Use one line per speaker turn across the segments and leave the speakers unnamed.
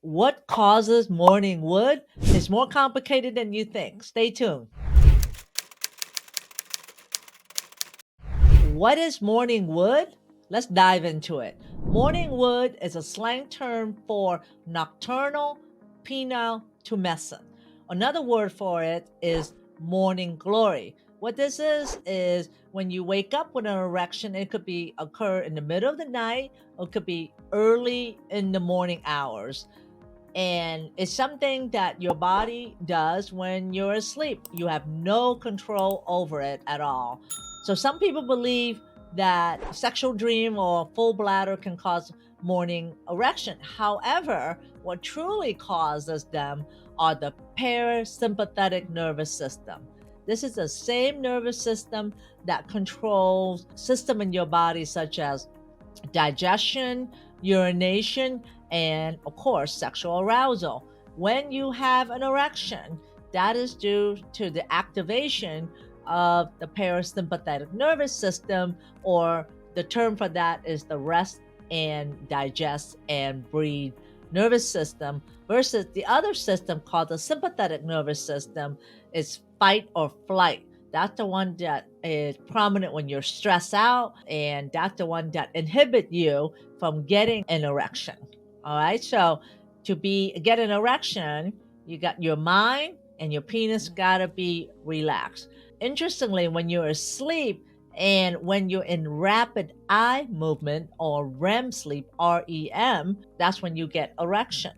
What causes morning wood? It's more complicated than you think. Stay tuned. What is morning wood? Let's dive into it. Morning wood is a slang term for nocturnal penile tumescence. Another word for it is morning glory. What this is when you wake up with an erection, it could be occur in the middle of the night or it could be early in the morning hours. And it's something that your body does when you're asleep. You have no control over it at all. So some people believe that sexual dream or full bladder can cause morning erection. However, what truly causes them are the parasympathetic nervous system. This is the same nervous system that controls system in your body such as digestion, urination, and of course, sexual arousal. When you have an erection, that is due to the activation of the parasympathetic nervous system, or the term for that is the rest and digest and breathe nervous system, versus the other system called the sympathetic nervous system is fight or flight. That's the one that is prominent when you're stressed out, and that's the one that inhibit you from getting an erection. All right. So get an erection, you got your mind and your penis gotta be relaxed. Interestingly, when you're asleep and when you're in rapid eye movement or REM sleep, REM, that's when you get erection.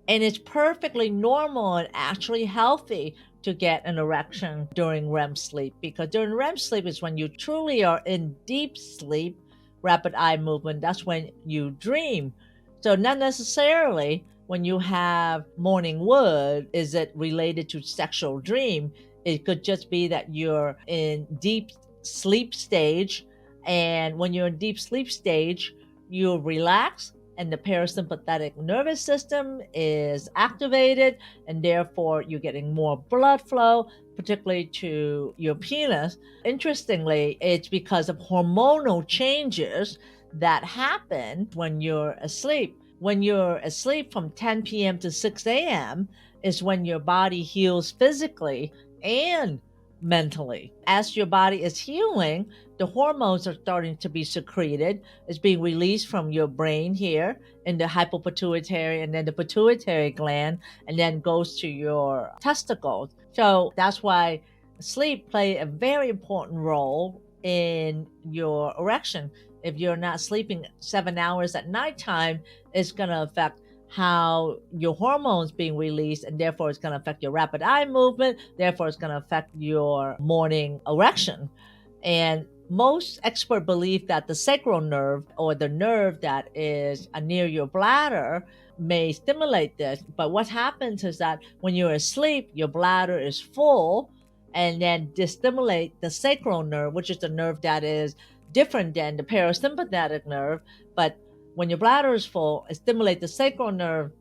And it's perfectly normal and actually healthy to get an erection during REM sleep, because during REM sleep is when you truly are in deep sleep, rapid eye movement. That's when you dream. So, not necessarily when you have morning wood is it related to sexual dream. It could just be that you're in deep sleep stage. And when you're in deep sleep stage, you relax and the parasympathetic nervous system is activated, and therefore you're getting more blood flow, particularly to your penis. Interestingly, it's because of hormonal changes that happen when you're asleep. When you're asleep from 10 p.m. to 6 a.m. is when your body heals physically and mentally. As your body is healing, the hormones are starting to be secreted. It's being released from your brain here in the hypopituitary and then the pituitary gland, and then goes to your testicles. So that's why sleep play a very important role in your erection. If you're not sleeping 7 hours at nighttime, it's going to affect how your hormones being released, and therefore it's going to affect your rapid eye movement, therefore it's going to affect your morning erection. And most experts believe that the sacral nerve, or the nerve that is near your bladder, may stimulate this. But what happens is that when you're asleep, your bladder is full, and then stimulate the sacral nerve, which is the nerve that is different than the parasympathetic nerve. But when your bladder is full, it stimulates the sacral nerve,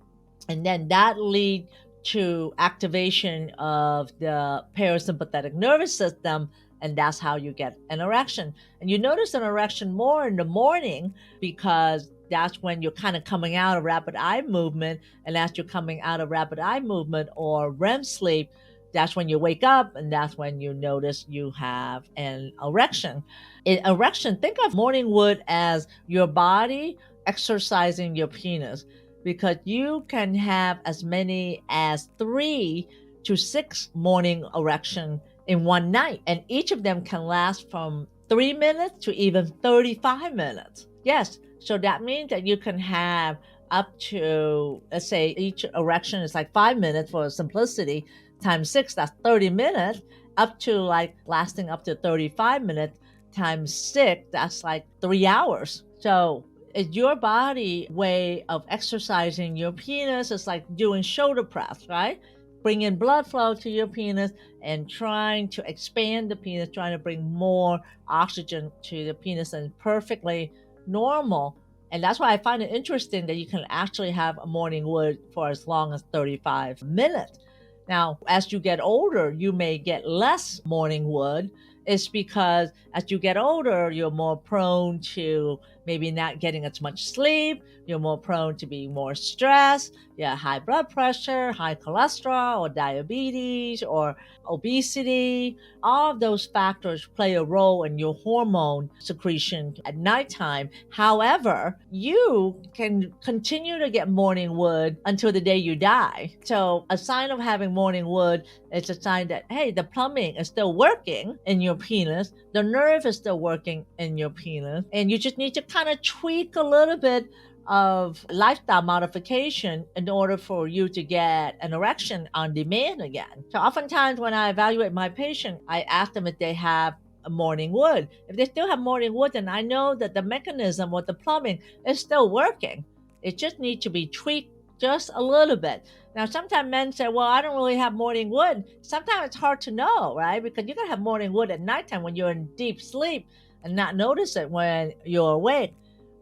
and then that leads to activation of the parasympathetic nervous system, and that's how you get an erection. And you notice an erection more in the morning, because that's when you're kind of coming out of rapid eye movement, and as you're coming out of rapid eye movement or REM sleep, that's when you wake up, and that's when you notice you have an erection. Erection, think of morning wood as your body exercising your penis, because you can have as many as 3 to 6 morning erection in one night, and each of them can last from 3 minutes to even 35 minutes. Yes, so that means that you can have up to, let's say each erection is like 5 minutes for simplicity, times 6, that's 30 minutes, up to like lasting up to 35 minutes, times 6, that's like 3 hours. So it's your body way of exercising your penis. It's like doing shoulder press, right? Bringing blood flow to your penis and trying to expand the penis, trying to bring more oxygen to the penis, and perfectly normal. And that's why I find it interesting that you can actually have a morning wood for as long as 35 minutes. Now, as you get older, you may get less morning wood. It's because as you get older, you're more prone to maybe not getting as much sleep, you're more prone to be more stressed, you have high blood pressure, high cholesterol, or diabetes, or obesity. All of those factors play a role in your hormone secretion at nighttime. However, you can continue to get morning wood until the day you die. So a sign of having morning wood is a sign that, hey, the plumbing is still working in your penis, the nerve is still working in your penis, and you just need to kind of tweak a little bit of lifestyle modification in order for you to get an erection on demand again. So oftentimes when I evaluate my patient, I ask them if they have a morning wood. If they still have morning wood, then I know that the mechanism or the plumbing is still working. It just needs to be tweaked just a little bit. Now, sometimes men say, well, I don't really have morning wood. Sometimes it's hard to know, right? Because you can have morning wood at nighttime when you're in deep sleep and not notice it when you're awake.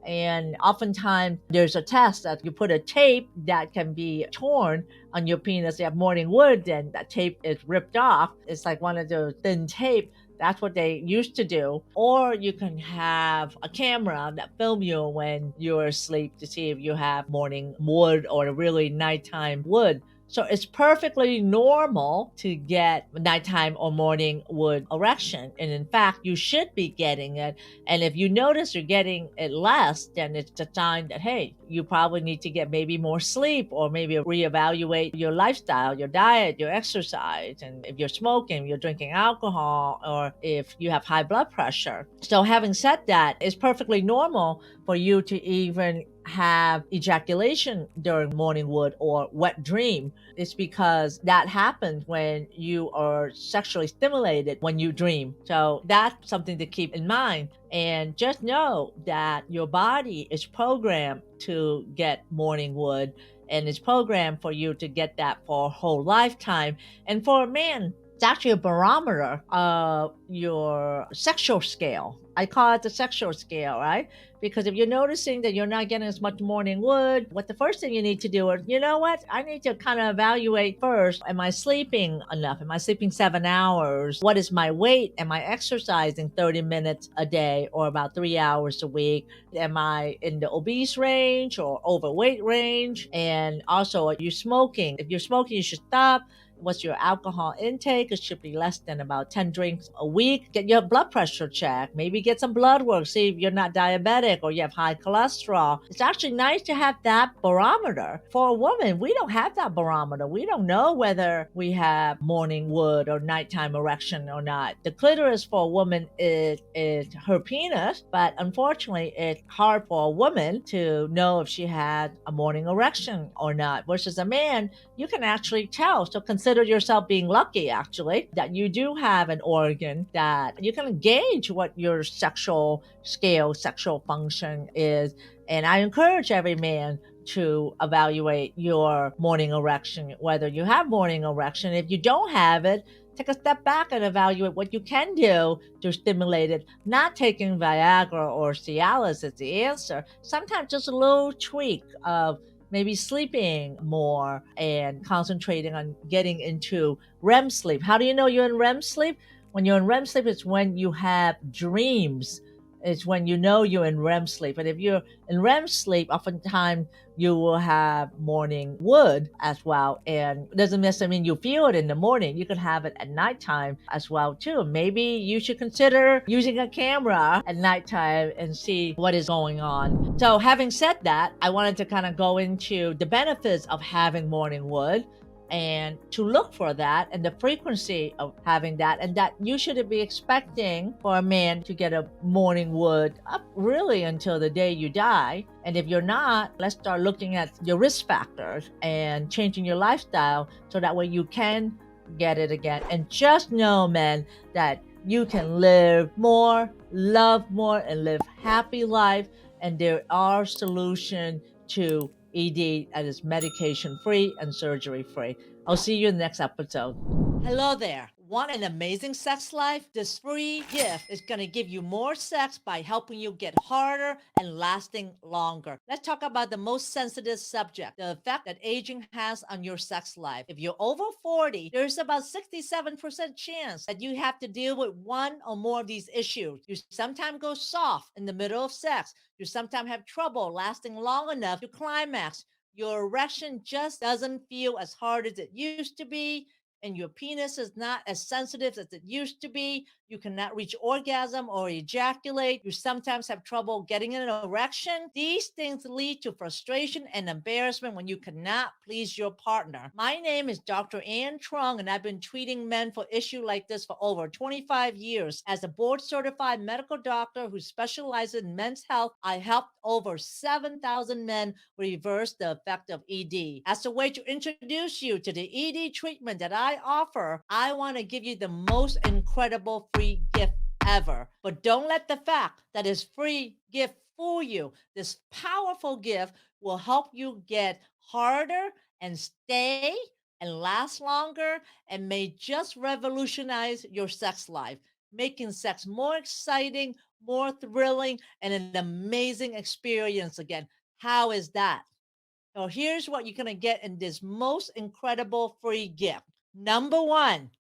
And oftentimes there's a test that you put a tape that can be torn on your penis. You have morning wood, then that tape is ripped off. It's like one of those thin tape. That's what they used to do. Or you can have a camera that film you when you're asleep to see if you have morning wood or a really nighttime wood. So it's perfectly normal to get nighttime or morning wood erection. And in fact, you should be getting it. And if you notice you're getting it less, then it's a sign that, hey, you probably need to get maybe more sleep or maybe reevaluate your lifestyle, your diet, your exercise. And if you're smoking, you're drinking alcohol, or if you have high blood pressure. So having said that, it's perfectly normal for you to even have ejaculation during morning wood or wet dream. It's because that happens when you are sexually stimulated when you dream. So that's something to keep in mind. And just know that your body is programmed to get morning wood, and it's programmed for you to get that for a whole lifetime. And for a man, it's actually a barometer of your sexual scale. I call it the sexual scale, right? Because if you're noticing that you're not getting as much morning wood, what the first thing you need to do is, you know what? I need to kind of evaluate first. Am I sleeping enough? Am I sleeping 7 hours? What is my weight? Am I exercising 30 minutes a day or about 3 hours a week? Am I in the obese range or overweight range? And also, are you smoking? If you're smoking, you should stop. What's your alcohol intake? It should be less than about 10 drinks a week. Get your blood pressure checked. Maybe get some blood work. See if you're not diabetic or you have high cholesterol. It's actually nice to have that barometer. For a woman, we don't have that barometer. We don't know whether we have morning wood or nighttime erection or not. The clitoris for a woman is her penis, but unfortunately, it's hard for a woman to know if she had a morning erection or not. Versus a man, you can actually tell. So consider yourself being lucky, actually, that you do have an organ that you can gauge what your sexual scale, sexual function is. And I encourage every man to evaluate your morning erection, whether you have morning erection. If you don't have it, take a step back and evaluate what you can do to stimulate it. Not taking Viagra or Cialis is the answer. Sometimes just a little tweak of maybe sleeping more and concentrating on getting into REM sleep. How do you know you're in REM sleep? When you're in REM sleep, it's when you have dreams. It's when you know you're in REM sleep. And if you're in REM sleep, oftentimes you will have morning wood as well. And it doesn't necessarily mean you feel it in the morning. You could have it at nighttime as well too. Maybe you should consider using a camera at nighttime and see what is going on. So having said that, I wanted to kind of go into the benefits of having morning wood and to look for that and the frequency of having that, and that you shouldn't be expecting for a man to get a morning wood up really until the day you die. And if you're not, let's start looking at your risk factors and changing your lifestyle so that way you can get it again. And just know, men, that you can live more, love more, and live happy life. And there are solutions to ED that is medication free and surgery free. I'll see you in the next episode. Hello there. Want an amazing sex life? This free gift is going to give you more sex by helping you get harder and lasting longer. Let's talk about the most sensitive subject, the effect that aging has on your sex life. If you're over 40, there's about 67% chance that you have to deal with one or more of these issues. You sometimes go soft in the middle of sex. You sometimes have trouble lasting long enough to climax. Your erection just doesn't feel as hard as it used to be, and your penis is not as sensitive as it used to be. You cannot reach orgasm or ejaculate. You sometimes have trouble getting an erection. These things lead to frustration and embarrassment when you cannot please your partner. My name is Dr. Ann Truong, and I've been treating men for issues like this for over 25 years. As a board-certified medical doctor who specializes in men's health, I helped over 7,000 men reverse the effect of ED. As a way to introduce you to the ED treatment that I offer, I want to give you the most incredible free gift ever. But don't let the fact that it's free gift fool you. This powerful gift will help you get harder and stay and last longer, and may just revolutionize your sex life, making sex more exciting, more thrilling, and an amazing experience again. How is that? So here's what you're going to get in this most incredible free gift. Number one,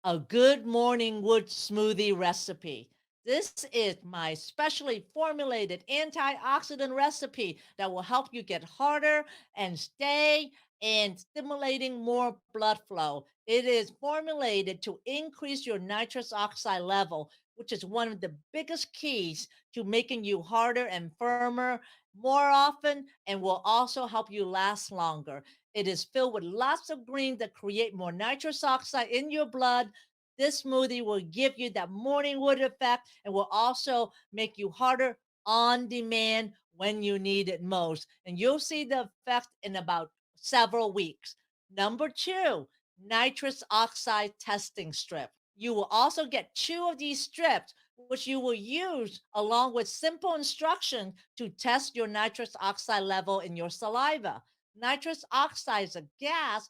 a good morningwood smoothie recipe. This is my specially formulated antioxidant recipe that will help you get harder and stay and stimulating more blood flow. It is formulated to increase your nitrous oxide level, which is one of the biggest keys to making you harder and firmer more often, and will also help you last longer. It is filled with lots of greens that create more nitrous oxide in your blood. This smoothie will give you that morningwood effect and will also make you harder on demand when you need it most. And you'll see the effect in about several weeks. Number two, nitrous oxide testing strip. You will also get 2 of these strips, which you will use along with simple instruction to test your nitrous oxide level in your saliva. Nitrous oxide is a gas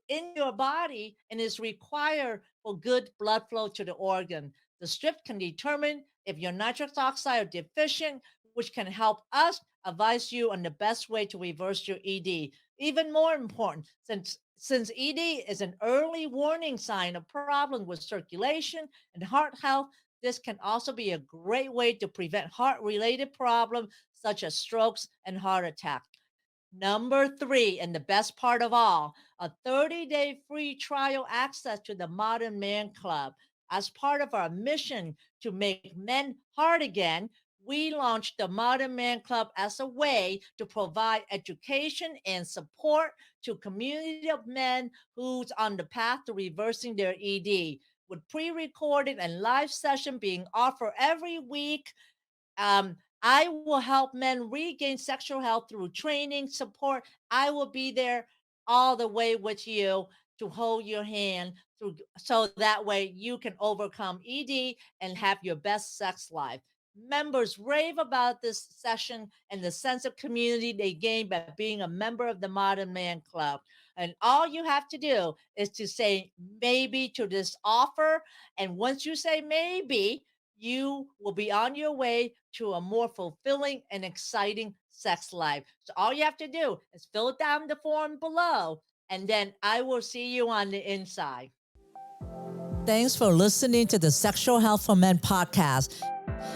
in your body and is required for good blood flow to the organ. The strip can determine if your nitrous oxide are deficient, which can help us advise you on the best way to reverse your ED. Even more important, since ED is an early warning sign of problems with circulation and heart health, this can also be a great way to prevent heart-related problems such as strokes and heart attack. Number three, and the best part of all, a 30-day free trial access to the Modern Man Club. As part of our mission to make men hard again, we launched the Modern Man Club as a way to provide education and support to a community of men who's on the path to reversing their ED, with pre-recorded and live session being offered every week. I will help men regain sexual health through training, support. I will be there all the way with you to hold your hand through, so that way you can overcome ED and have your best sex life. Members rave about this session and the sense of community they gain by being a member of the Modern Man Club. And all you have to do is to say maybe to this offer. And once you say maybe, you will be on your way to a more fulfilling and exciting sex life. So all you have to do is fill down the form below, and then I will see you on the inside. Thanks for listening to the Sexual Health for Men podcast.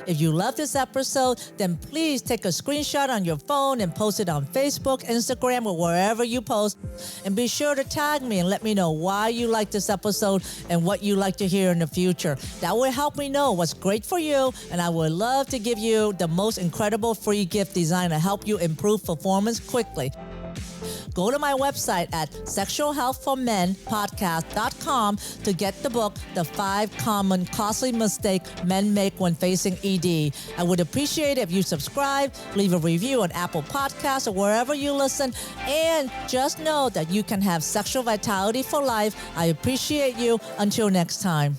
If you love this episode, then please take a screenshot on your phone and post it on Facebook, Instagram, or wherever you post. And be sure to tag me and let me know why you like this episode and what you like to hear in the future. That will help me know what's great for you, and I would love to give you the most incredible free gift designed to help you improve performance quickly. Go to my website at sexualhealthformenpodcast.com to get the book, The 5 Common Costly Mistakes Men Make When Facing ED. I would appreciate it if you subscribe, leave a review on Apple Podcasts or wherever you listen, and just know that you can have sexual vitality for life. I appreciate you. Until next time.